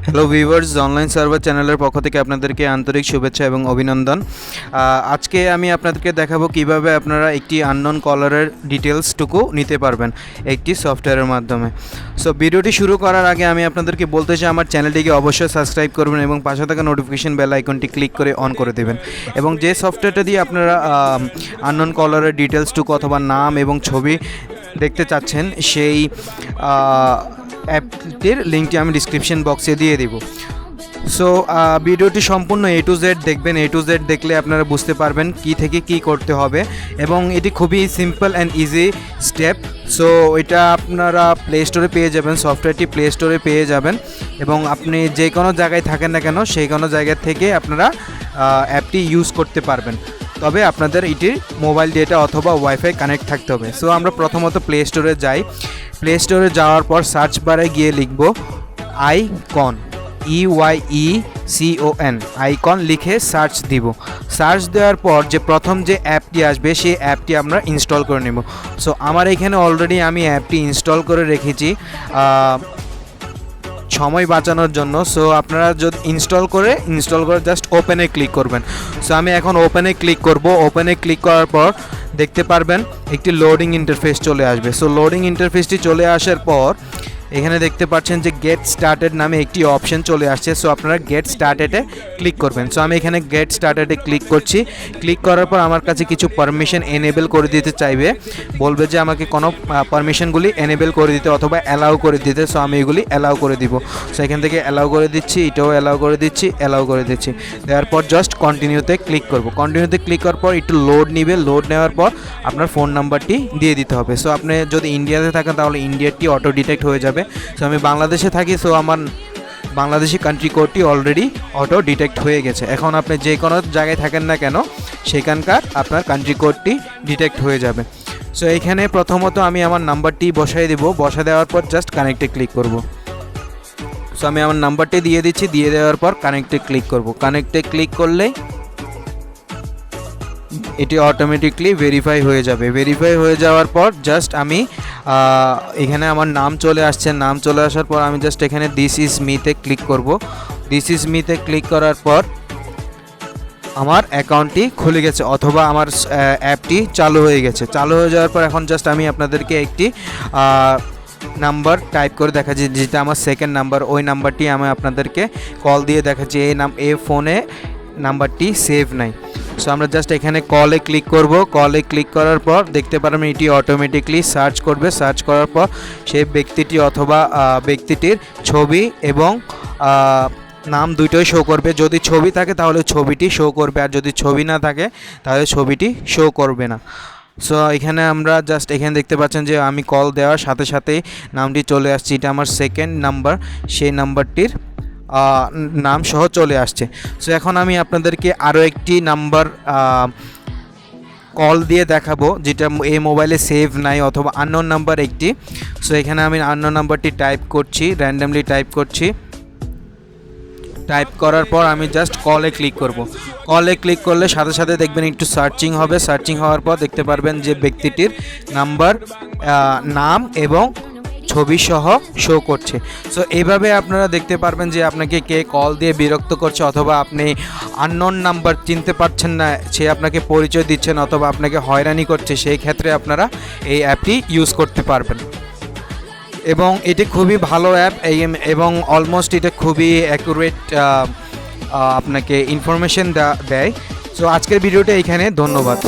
Hello viewers, online server চ্যানেলের পক্ষ থেকে আপনাদেরকে আন্তরিক শুভেচ্ছা এবং অভিনন্দন। আজকে আমি আপনাদেরকে দেখাবো কিভাবে আপনারা একটি আননোন কলারের ডিটেলসটুকু নিতে পারবেন একটি সফটওয়্যারের মাধ্যমে। সো ভিডিওটি শুরু করার আগে আমি আপনাদেরকে বলতে চাই আমার চ্যানেলটিকে অবশ্যই সাবস্ক্রাইব করবেন এবং পাশে থাকা নোটিফিকেশন বেল আইকনটি ক্লিক করে অন করে দেবেন। এবং যে সফটওয়্যারটা দিয়ে আপনারা আননোন কলারের ডিটেলসটুকু অথবা নাম এবং ছবি দেখতে চাচ্ছেন সেই অ্যাপটির লিঙ্কটি আমি ডিসক্রিপশন বক্সে দিয়ে দেব। সো ভিডিওটি সম্পূর্ণ A to Z দেখবেন। A to Z দেখলে আপনারা বুঝতে পারবেন কি থেকে কি করতে হবে এবং এটি খুবই simple and easy step. So এটা আপনারা প্লে স্টোরে পেয়ে যাবেন, সফটওয়্যারটি প্লে স্টোরে পেয়ে যাবেন এবং আপনি যে কোনো জায়গায় থাকেন না কেন সেই কোনো জায়গা থেকে আপনারা অ্যাপটি ইউজ করতে পারবেন। তবে আপনাদের এটির মোবাইল ডেটা অথবা ওয়াইফাই কানেক্ট থাকতে হবে। সো আমরা প্রথমত প্লে স্টোরে যাই। প্লে স্টোরে যাওয়ার পর সার্চ বারে গিয়ে লিখব আইকন, EYECON, আইকন লিখে সার্চ দিব। সার্চ দেওয়ার পর যে প্রথম যে অ্যাপটি আসবে সেই অ্যাপটি আমরা ইনস্টল করে নেব। সো আমার এখানে অলরেডি আমি অ্যাপটি ইনস্টল করে রেখেছি সময় বাঁচানোর জন্য। সো আপনারা যদি ইনস্টল করে জাস্ট ওপেনে ক্লিক করবেন। সো আমি এখন ওপেনে ক্লিক করব। ওপেনে ক্লিক করার পর দেখতে পারবেন একটি লোডিং ইন্টারফেস চলে আসবে। সো লোডিং ইন্টারফেসটি চলে আসার পর এখানে দেখতে পাচ্ছেন যে গেট স্টার্টেড নামে একটি অপশন চলে আসছে। সো আপনারা গেট স্টার্টেডে ক্লিক করবেন। সো আমি এখানে গেট স্টার্টেডে ক্লিক করছি। ক্লিক করার পর আমার কাছে কিছু পারমিশন এনেবল করে দিতে চাইবে, বলবে যে আমাকে কোনো পারমিশনগুলি এনেবল করে দিতে অথবা অ্যালাউ করে দিতে। সো আমি এগুলি অ্যালাউ করে দিব। সো এখান থেকে অ্যালাউ করে দিচ্ছি, এটাও অ্যালাউ করে দিচ্ছি, অ্যালাউ করে দিচ্ছি। দেওয়ার পর জাস্ট কন্টিনিউতে ক্লিক করব। কন্টিনিউতে ক্লিক করার পর একটু লোড নিবে। লোড নেওয়ার পর আপনার ফোন নাম্বারটি দিয়ে দিতে হবে। সো আপনি যদি ইন্ডিয়াতে থাকেন তাহলে ইন্ডিয়ারটি অটো ডিটেক্ট হয়ে যাবে। সো আমি বাংলাদেশে থাকি, সো আমার বাংলাদেশি কান্ট্রি কোডটি অলরেডি অটো ডিটেক্ট হয়ে গেছে। এখন আপনি যে কোনো জায়গায় থাকেন না কেন সেখানকার আপনার কান্ট্রি কোডটি ডিটেক্ট হয়ে যাবে। সো এইখানে প্রথমত আমি আমার নাম্বারটি বসাই দেব। বসা দেওয়ার পর জাস্ট কানেক্টে ক্লিক করব। সো আমি আমার নাম্বারটি দিয়ে দিচ্ছি। দিয়ে দেওয়ার পর কানেক্টে ক্লিক করব। কানেক্টে ক্লিক করলেই এটি অটোমেটিকলি ভেরিফাই হয়ে যাবে। ভেরিফাই হয়ে যাওয়ার পর জাস্ট আমি এখানে আমার নাম চলে আসছে। নাম চলে আসার পর আমি জাস্ট এখানে দিস ইজ মিতে ক্লিক করব। দিস ইজ মিতে ক্লিক করার পর আমার অ্যাকাউন্টটি খুলে গেছে অথবা আমার অ্যাপটি চালু হয়ে গেছে। চালু হয়ে যাওয়ার পর এখন জাস্ট আমি আপনাদেরকে একটি নাম্বার টাইপ করে দেখাচ্ছি, যেটা আমার সেকেন্ড নাম্বার। ওই নাম্বারটি আমি আপনাদেরকে কল দিয়ে দেখাচ্ছি। এই ফোনে নাম্বারটি সেভ নাই। সো আমরা জাস্ট এখানে কলে ক্লিক করব। কলে ক্লিক করার পর দেখতে পারবেন এটি অটোমেটিকলি সার্চ করবে। সার্চ করার পর সেই ব্যক্তিটি অথবা ব্যক্তিটির ছবি এবং নাম দুটোই শো করবে। যদি ছবি থাকে তাহলে ছবিটি শো করবে, আর যদি ছবি না থাকে তাহলে ছবিটি শো করবে না। সো এখানে আমরা জাস্ট এখানে দেখতে পাচ্ছেন যে আমি কল দেওয়ার সাথে সাথেই নামটি চলে আসছে। এটা আমার সেকেন্ড নাম্বার, সেই নাম্বারটির নাম সহ চলে আসছে। সো এখন আমি আপনাদেরকে আরও একটি নাম্বার কল দিয়ে দেখাবো যেটা এই মোবাইলে সেভ নাই অথবা আননোন নাম্বার একটি। সো এখানে আমি আননোন নাম্বারটি টাইপ করছি, র্যান্ডমলি টাইপ করছি। টাইপ করার পর আমি জাস্ট কলে ক্লিক করব। কলে ক্লিক করলে সাথে সাথে দেখবেন একটু সার্চিং হবে। সার্চিং হওয়ার পর দেখতে পারবেন যে ব্যক্তিটির নাম্বার, নাম এবং ছবি সহ শো করছে। সো এইভাবে আপনারা দেখতে পারবেন যে আপনাকে কে কল দিয়ে বিরক্ত করছে অথবা আপনি আননোন নাম্বার চিনতে পারছেন না, সে আপনাকে পরিচয় দিচ্ছেন অথবা আপনাকে হয়রানি করছে, সেই ক্ষেত্রে আপনারা এই অ্যাপটি ইউজ করতে পারবেন। এবং এটি খুবই ভালো অ্যাপ এবং অলমোস্ট এটা খুবই অ্যাকুরেট আপনাকে ইনফরমেশন দেয়। সো আজকের ভিডিওটা এইখানে, ধন্যবাদ।